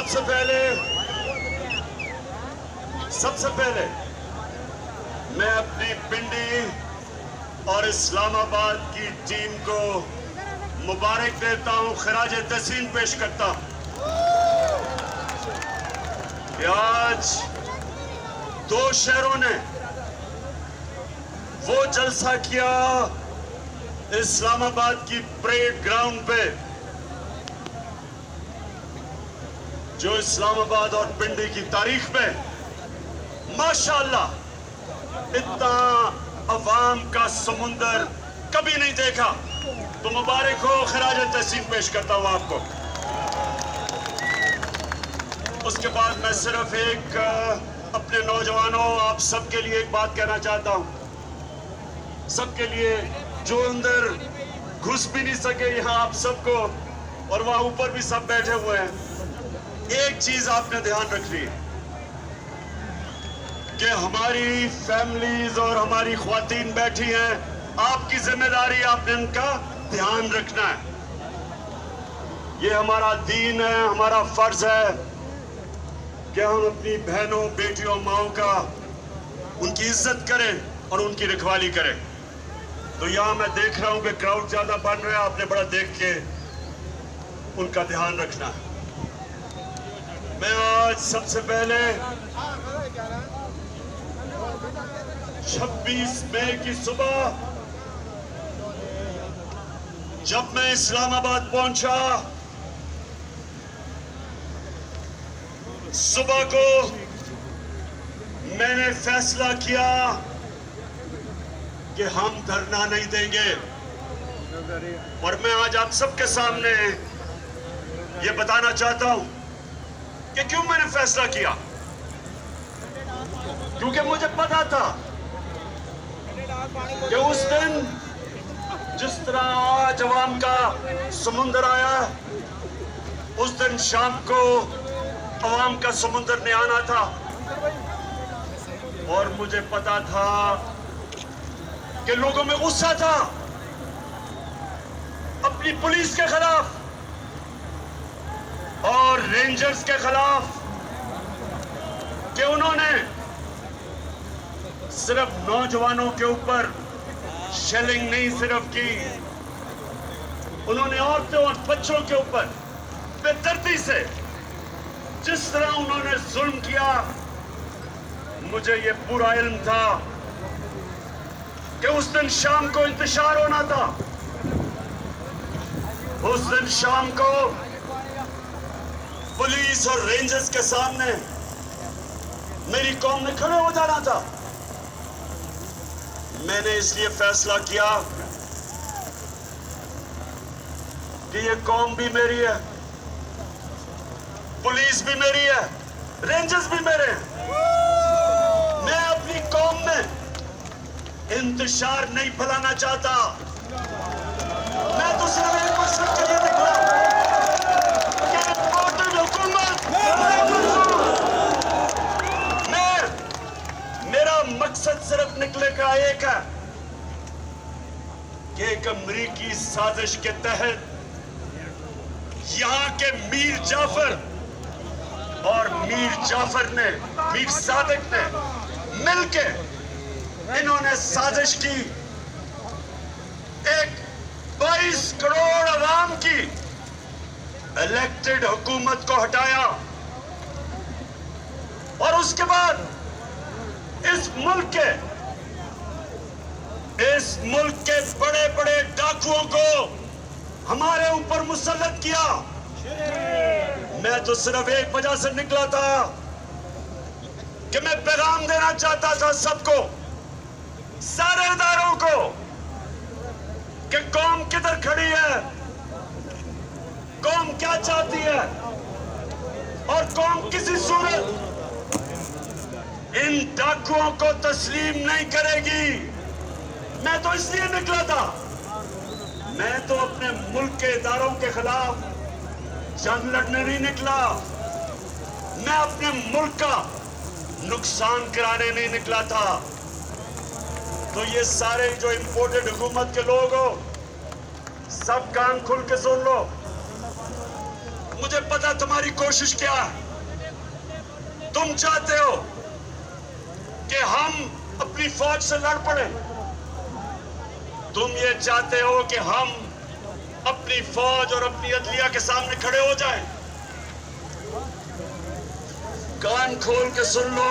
सबसे पहले मैं अपनी पिंडी और इस्लामाबाद की टीम को मुबारक देता हूं, खराज तहसीन पेश करता हूं कि आज दो शहरों ने वो जलसा किया इस्लामाबाद की परेड ग्राउंड पे जो इस्लामाबाद और पिंडी की तारीख में माशाअल्लाह इतना अवाम का समुंदर कभी नहीं देखा। तो मुबारक हो, खराज तहसीन पेश करता हूं आपको। उसके बाद मैं सिर्फ एक अपने नौजवानों आप सबके लिए एक बात कहना चाहता हूं, सबके लिए जो अंदर घुस भी नहीं सके यहां आप सबको और वहां ऊपर भी सब बैठे हुए हैं, एक चीज आपने ध्यान रखनी है कि हमारी फैमिलीज और हमारी ख्वातीन बैठी हैं, आपकी जिम्मेदारी आपने इनका ध्यान रखना है। ये हमारा दीन है, हमारा फर्ज है कि हम अपनी बहनों बेटियों माओं का उनकी इज्जत करें और उनकी रखवाली करें। तो यहां मैं देख रहा हूं कि क्राउड ज्यादा बन रहा है, आपने बड़ा देख के उनका ध्यान रखना है। मैं आज सबसे पहले 26 मई की सुबह जब मैं इस्लामाबाद पहुंचा, सुबह को मैंने फैसला किया कि हम धरना नहीं देंगे। और मैं आज आप सबके सामने ये बताना चाहता हूं कि क्यों मैंने फैसला किया। क्योंकि मुझे पता था कि उस दिन जिस तरह आज अवाम का समुंदर आया, उस दिन शाम को अवाम का समुंदर ने आना था। और मुझे पता था कि लोगों में गुस्सा था अपनी पुलिस के खिलाफ और रेंजर्स के खिलाफ कि उन्होंने सिर्फ नौजवानों के ऊपर शेलिंग नहीं सिर्फ की, उन्होंने औरतों और बच्चों के ऊपर बेदर्दी से जिस तरह उन्होंने जुल्म किया, मुझे ये पूरा इल्म था कि उस दिन शाम को इंतशार होना था। उस दिन शाम को पुलिस और रेंजर्स के सामने मेरी कौम ने खड़े हो जाना था। मैंने इसलिए फैसला किया कि ये कौम भी मेरी है, पुलिस भी मेरी है, रेंजर्स भी मेरे हैं। मैं अपनी कौम में इंतशार नहीं फैलाना चाहता। मैं तो सिर्फ एक मकसद के लिए निकला कि टोटल हुकूमत मेरा मकसद सिर्फ निकले का एक है कि एक अमरीकी साजिश के तहत यहां के मीर जाफर और मीर सादिक ने मिलके इन्होंने साजिश की, एक 22 करोड़ आवाम की इलेक्टेड हुकूमत को हटाया और उसके बाद इस मुल्क के बड़े बड़े डाकुओं को हमारे ऊपर मुसल्लत किया। मैं तो सिर्फ एक वजह से निकला था कि मैं पैगाम देना चाहता था सबको, सारे इदारों को, कि कौम किधर खड़ी है, कौम क्या चाहती है और कौम किसी सूरत इन डाकुओं को तस्लीम नहीं करेगी। मैं तो इसलिए निकला था, मैं तो अपने मुल्क के इदारों के खिलाफ जंग लड़ने नहीं निकला, मैं अपने मुल्क का नुकसान कराने नहीं निकला था। तो ये सारे जो इंपोर्टेड हुकूमत के लोग हो, सब कान खुल के सुन लो। मुझे पता तुम्हारी कोशिश क्या है। तुम चाहते हो कि हम अपनी फौज से लड़ पड़े। तुम ये चाहते हो कि हम अपनी फौज और अपनी अदलिया के सामने खड़े हो जाएं। कान खोल के सुन लो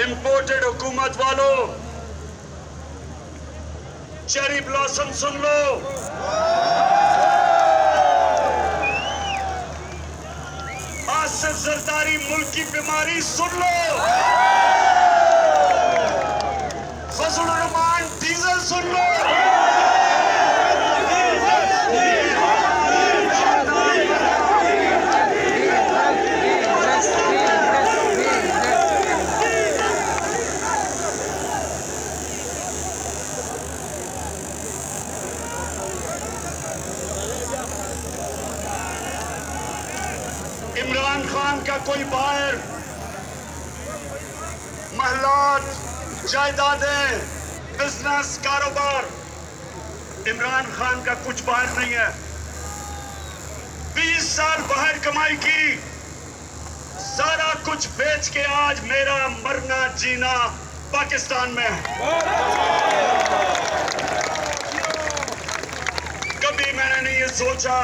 इंपोर्टेड हुकूमत वालों, चेरी ब्लॉसम सुन लो। आसिफ जरदारी मुल्क की बीमारी सुन लो। फजलुर रहमान डीजल सुन लो। इमरान खान का कोई बाहर महलात, जायदादें, बिजनेस, कारोबार, इमरान खान का कुछ बाहर नहीं है। 20 साल बाहर कमाई की, सारा कुछ बेच के आज मेरा मरना जीना पाकिस्तान में है। कभी मैंने नहीं ये सोचा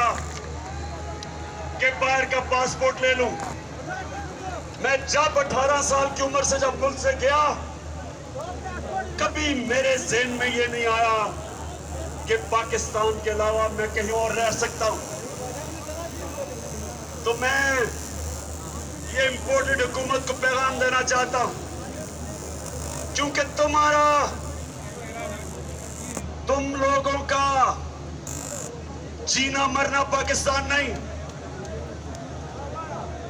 कि बाहर का पासपोर्ट ले लूं। मैं जब 18 साल की उम्र से जब मुल्क से गया, कभी मेरे ज़हन में ये नहीं आया कि पाकिस्तान के अलावा मैं कहीं और रह सकता हूं। तो मैं ये इंपोर्टेड हुकूमत को पैगाम देना चाहता हूं, क्योंकि तुम लोगों का जीना मरना पाकिस्तान नहीं।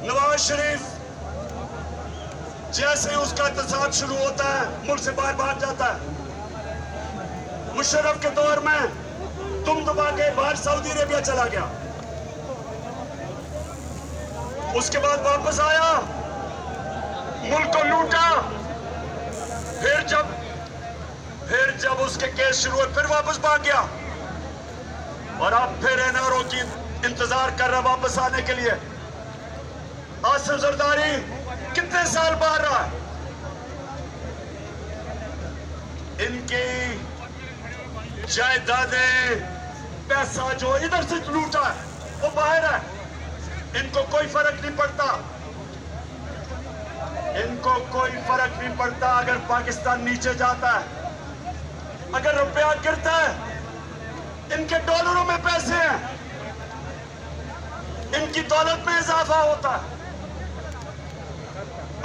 नवाज शरीफ जैसे उसका एहतसाब शुरू होता है, मुल्क से बाहर भाग जाता है। मुशर्रफ के दौर में तुम दबा के बाहर सऊदी अरेबिया चला गया, उसके बाद वापस आया, मुल्क को लूटा, फिर जब उसके केस शुरू हुए फिर वापस भाग गया, और अब फिर एनआरओ की इंतजार कर रहा वापस आने के लिए। आसिफ जरदारी कितने साल बाहर रहा है? इनकी जायदादें, पैसा जो इधर से लूटा है वो बाहर है। इनको कोई फर्क नहीं पड़ता, इनको कोई फर्क नहीं पड़ता अगर पाकिस्तान नीचे जाता है, अगर रुपया गिरता है। इनके डॉलरों में पैसे हैं, इनकी दौलत में इजाफा होता है।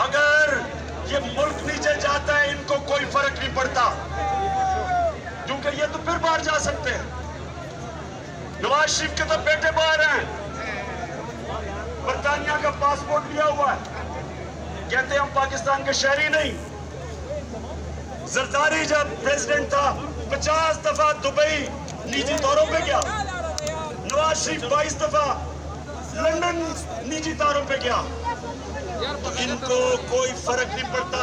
अगर ये मुल्क नीचे जाता है इनको कोई फर्क नहीं पड़ता, क्योंकि ये तो फिर बाहर जा सकते हैं। नवाज शरीफ के तो बेटे बाहर हैं, बरतानिया का पासपोर्ट लिया हुआ है, कहते हम पाकिस्तान के शहरी नहीं। जरदारी जब प्रेसिडेंट था 50 दफा दुबई निजी दौरों पे गया। नवाज शरीफ 22 दफा लंदन निजी दौरों पे गया। तो इनको कोई फर्क नहीं पड़ता।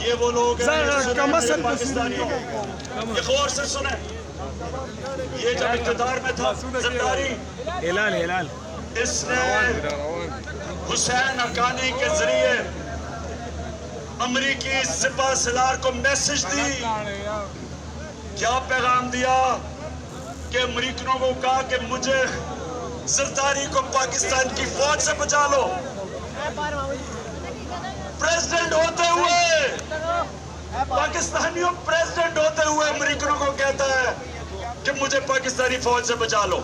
ये वो लोग हैं पाकिस्तानी। ये गौर से सुने, ये जब इक़्तिदार में था जरदारी, इसने हुसैन हक्कानी के जरिए अमरीकी सिपा सलार को मैसेज दी। क्या पैगाम दिया कि अमरीकनों को कहा कि मुझे जरदारी को पाकिस्तान की फौज से बचा लो। प्रेसिडेंट होते हुए, पाकिस्तानियों प्रेसिडेंट होते हुए अमरीकनों को कहता है कि मुझे पाकिस्तानी फौज से बचा लो।